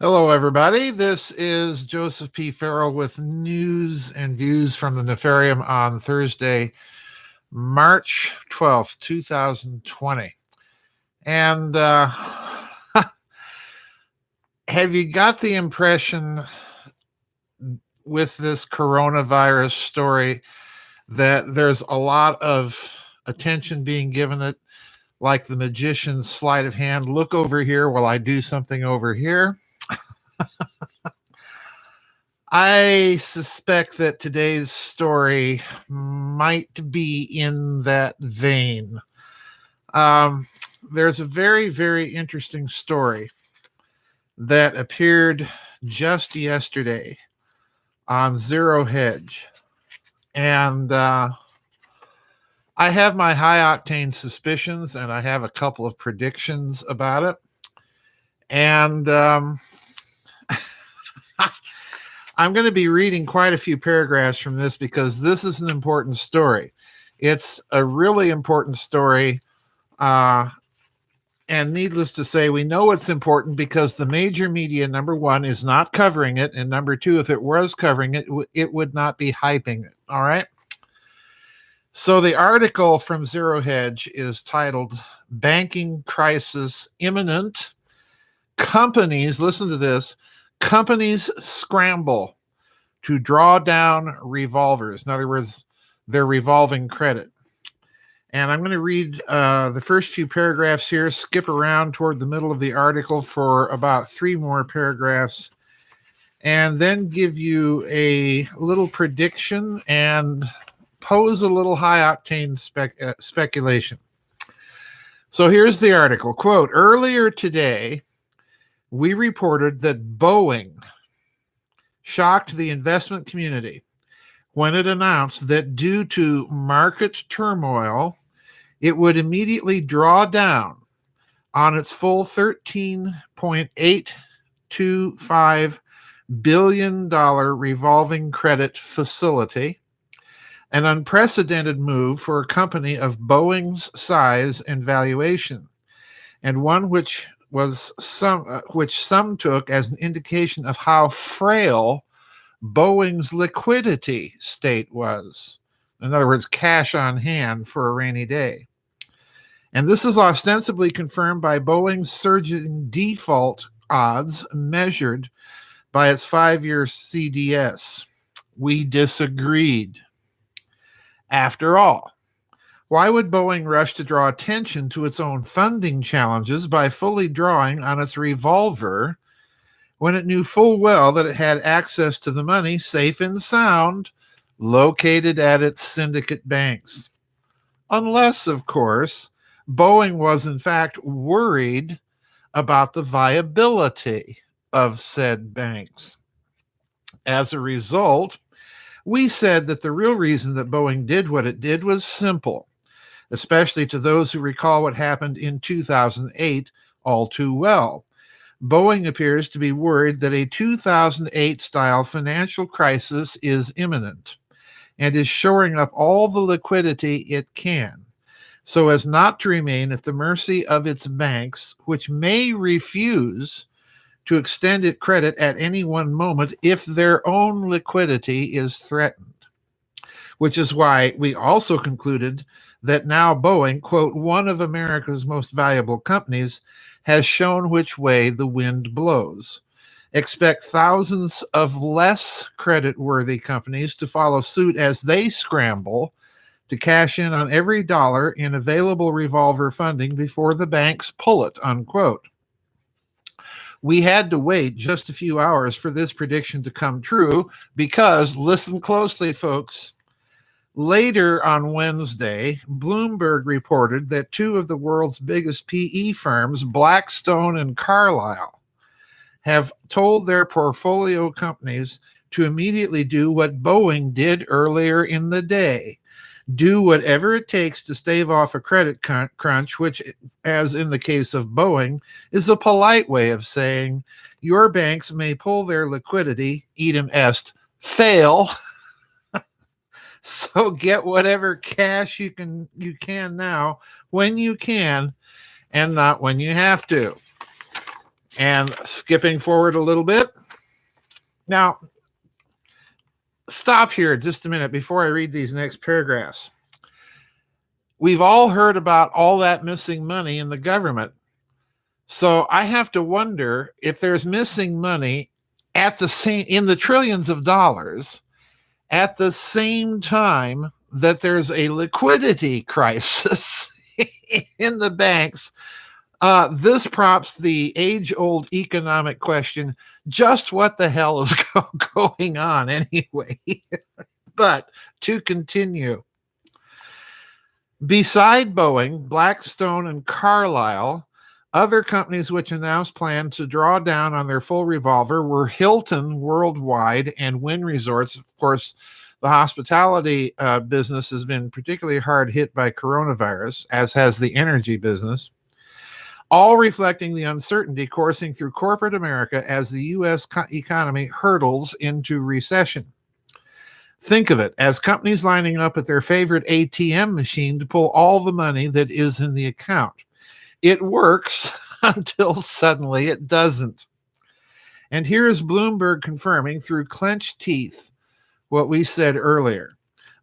Hello, everybody. This is Joseph P. Farrell with news and views from the Nefarium on Thursday, March 12th, 2020. And have you got the impression with this coronavirus story that there's a lot of attention being given it, like the magician's sleight of hand? Look over here while I do something over here. I suspect that today's story might be in that vein. Um, there's a very, very interesting story that appeared just yesterday on Zero Hedge. And I have my high octane suspicions, and I have a couple of predictions about it. And I'm going to be reading quite a few paragraphs from this because this is an important story. It's a really important story. And needless to say, we know it's important because the major media, number one, is not covering it. And number two, if it was covering it, it would not be hyping it. All right. So the article from Zero Hedge is titled Banking Crisis Imminent. Companies, listen to this, companies scramble to draw down revolvers. In other words, they're revolving credit. And I'm going to read the first few paragraphs here, skip around toward the middle of the article for about 3 more paragraphs, and then give you a little prediction and pose a little high-octane speculation. So here's the article. Quote, earlier today, we reported that Boeing shocked the investment community when it announced that due to market turmoil, it would immediately draw down on its full $13.825 billion revolving credit facility, an unprecedented move for a company of Boeing's size and valuation, and one which some took as an indication of how frail Boeing's liquidity state was. In other words, cash on hand for a rainy day. And this is ostensibly confirmed by Boeing's surging default odds measured by its 5-year CDS. We disagreed. After all, why would Boeing rush to draw attention to its own funding challenges by fully drawing on its revolver when it knew full well that it had access to the money, safe and sound, located at its syndicate banks? Unless, of course, Boeing was in fact worried about the viability of said banks. As a result, we said that the real reason that Boeing did what it did was simple, especially to those who recall what happened in 2008 all too well. Boeing appears to be worried that a 2008-style financial crisis is imminent and is shoring up all the liquidity it can, so as not to remain at the mercy of its banks, which may refuse to extend it credit at any one moment if their own liquidity is threatened. Which is why we also concluded that now Boeing, quote, one of America's most valuable companies, has shown which way the wind blows. Expect thousands of less credit-worthy companies to follow suit as they scramble to cash in on every dollar in available revolver funding before the banks pull it, unquote. We had to wait just a few hours for this prediction to come true because, listen closely, folks, later on Wednesday, Bloomberg reported that 2 of the world's biggest PE firms, Blackstone and Carlyle, have told their portfolio companies to immediately do what Boeing did earlier in the day. Do whatever it takes to stave off a credit crunch, which, as in the case of Boeing, is a polite way of saying your banks may pull their liquidity, idem est, fail. So get whatever cash you can now when you can and not when you have to. And skipping forward a little bit. Now, stop here just a minute before I read these next paragraphs. We've all heard about all that missing money in the government. So I have to wonder if there's missing money in the trillions of dollars at the same time that there's a liquidity crisis in the banks. This prompts the age-old economic question, just what the hell is going on anyway? But to continue, beside Boeing, Blackstone, and Carlyle, other companies which announced plans to draw down on their full revolver were Hilton Worldwide and Wynn Resorts. Of course, the hospitality business has been particularly hard hit by coronavirus, as has the energy business, all reflecting the uncertainty coursing through corporate America as the U.S. economy hurtles into recession. Think of it as companies lining up at their favorite ATM machine to pull all the money that is in the account. It works until suddenly it doesn't. And here is Bloomberg confirming through clenched teeth what we said earlier.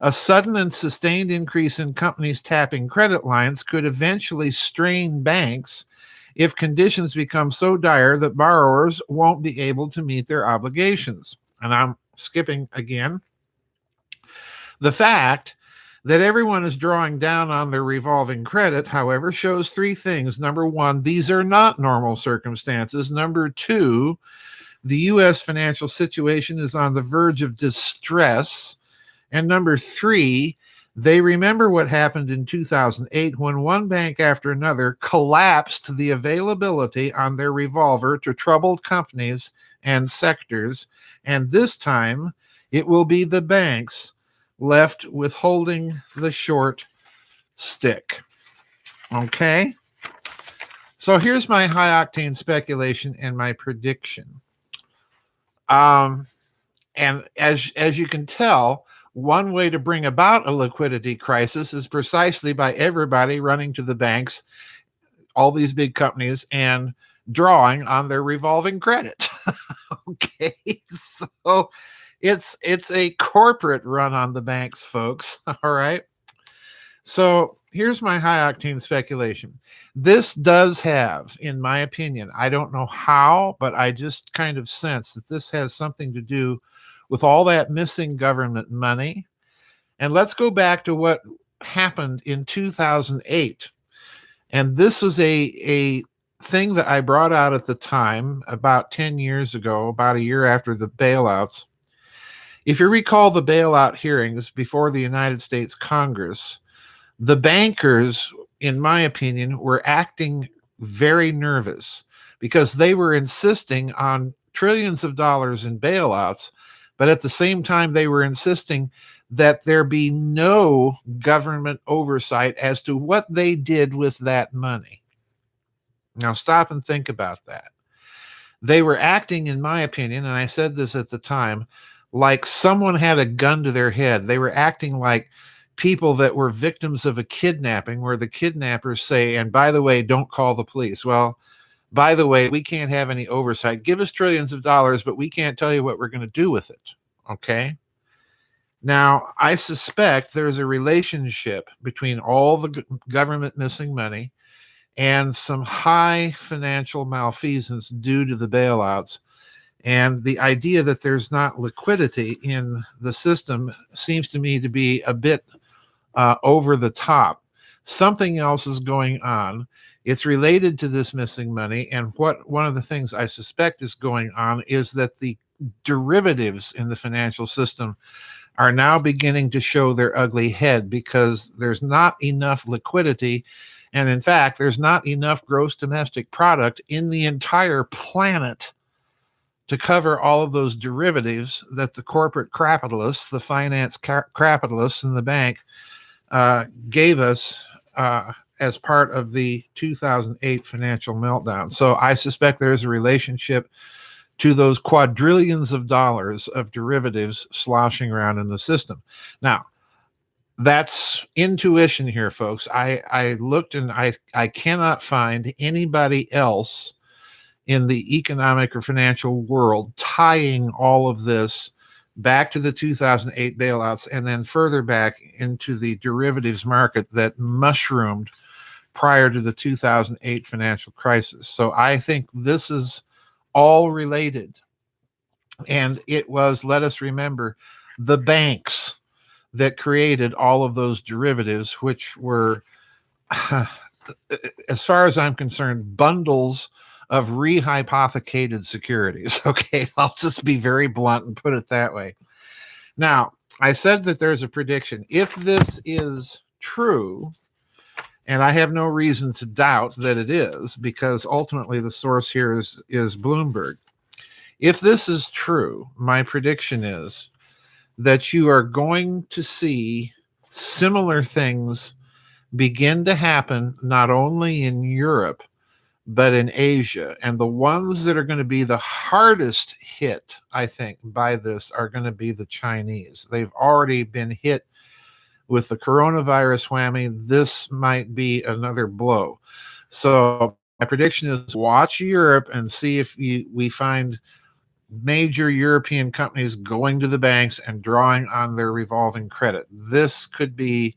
A sudden and sustained increase in companies tapping credit lines could eventually strain banks if conditions become so dire that borrowers won't be able to meet their obligations. And I'm skipping again. The fact that everyone is drawing down on their revolving credit, however, shows three things. Number one, these are not normal circumstances. Number two, the U.S. financial situation is on the verge of distress. And number three, they remember what happened in 2008 when one bank after another collapsed the availability on their revolver to troubled companies and sectors. And this time, it will be the banks left with holding the short stick. Okay? So here's my high-octane speculation and my prediction. And as you can tell, one way to bring about a liquidity crisis is precisely by everybody running to the banks, all these big companies, and drawing on their revolving credit. Okay, so it's a corporate run on the banks, folks. All right. So here's my high octane speculation. This does have, in my opinion, I don't know how, but I just kind of sense that this has something to do with all that missing government money. And let's go back to what happened in 2008. And this was a thing that I brought out at the time, about 10 years ago, about a year after the bailouts. If you recall the bailout hearings before the United States Congress, the bankers, in my opinion, were acting very nervous because they were insisting on trillions of dollars in bailouts, but at the same time, they were insisting that there be no government oversight as to what they did with that money. Now, stop and think about that. They were acting, in my opinion, and I said this at the time, like someone had a gun to their head. They were acting like people that were victims of a kidnapping where the kidnappers say, and by the way, don't call the police. Well, by the way, we can't have any oversight. Give us trillions of dollars, but we can't tell you what we're going to do with it. Okay? Now, I suspect there's a relationship between all the government missing money and some high financial malfeasance due to the bailouts. And the idea that there's not liquidity in the system seems to me to be a bit over the top. Something else is going on. It's related to this missing money. And one of the things I suspect is going on is that the derivatives in the financial system are now beginning to show their ugly head because there's not enough liquidity. And in fact, there's not enough gross domestic product in the entire planet to cover all of those derivatives that the corporate capitalists, the finance capitalists, and the bank gave us as part of the 2008 financial meltdown. So I suspect there's a relationship to those quadrillions of dollars of derivatives sloshing around in the system. Now, that's intuition here, folks. I looked and I cannot find anybody else in the economic or financial world, tying all of this back to the 2008 bailouts and then further back into the derivatives market that mushroomed prior to the 2008 financial crisis. So I think this is all related. And it was, let us remember, the banks that created all of those derivatives, which were, as far as I'm concerned, bundles of rehypothecated securities. Okay, I'll just be very blunt and put it that way. Now, I said that there's a prediction. If this is true, and I have no reason to doubt that it is, because ultimately the source here is Bloomberg. If this is true, my prediction is that you are going to see similar things begin to happen, not only in Europe, but in Asia. And the ones that are going to be the hardest hit, I think, by this are going to be the Chinese. They've already been hit with the coronavirus whammy. This might be another blow. So my prediction is watch Europe and see if we find major European companies going to the banks and drawing on their revolving credit. This could be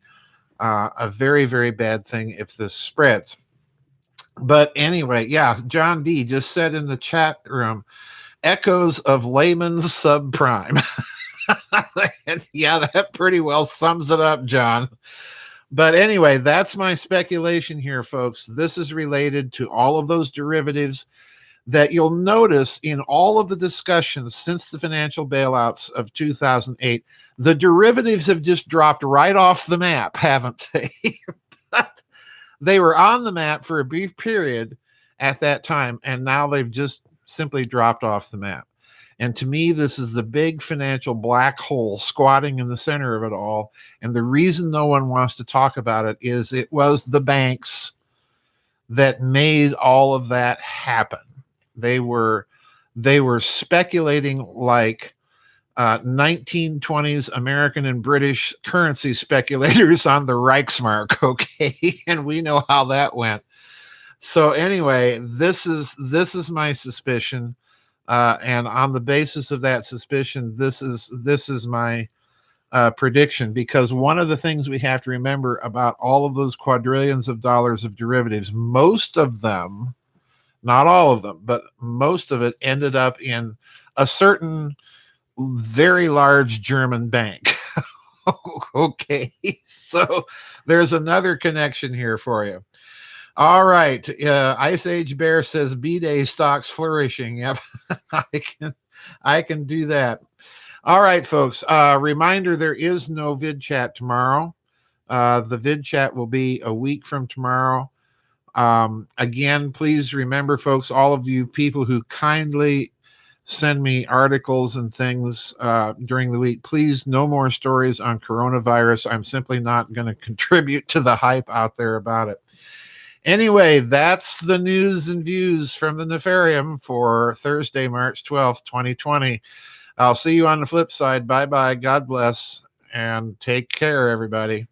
a very, very bad thing if this spreads. But anyway, yeah, John D. just said in the chat room, echoes of Lehman's subprime. Yeah, that pretty well sums it up, John. But anyway, that's my speculation here, folks. This is related to all of those derivatives that you'll notice in all of the discussions since the financial bailouts of 2008. The derivatives have just dropped right off the map, haven't they? They were on the map for a brief period at that time, and now they've just simply dropped off the map. And to me, this is the big financial black hole squatting in the center of it all. And the reason no one wants to talk about it is it was the banks that made all of that happen. They were speculating like 1920s American and British currency speculators on the Reichsmark, okay? And we know how that went. So anyway, this is my suspicion, and on the basis of that suspicion, this is my prediction. Because one of the things we have to remember about all of those quadrillions of dollars of derivatives, most of them, not all of them, but most of it ended up in a certain very large German bank. Okay, so there's another connection here for you. All right, Ice Age Bear says B-Day stocks flourishing. Yep, I can do that. All right, folks. Reminder: there is no vid chat tomorrow. The vid chat will be a week from tomorrow. Again, please remember, folks, all of you people who kindly send me articles and things during the week, please, no more stories on coronavirus. I'm simply not going to contribute to the hype out there about it. Anyway, that's the news and views from the Nefarium for Thursday, March 12th, 2020. I'll see you on the flip side. Bye-bye. God bless. And take care, everybody.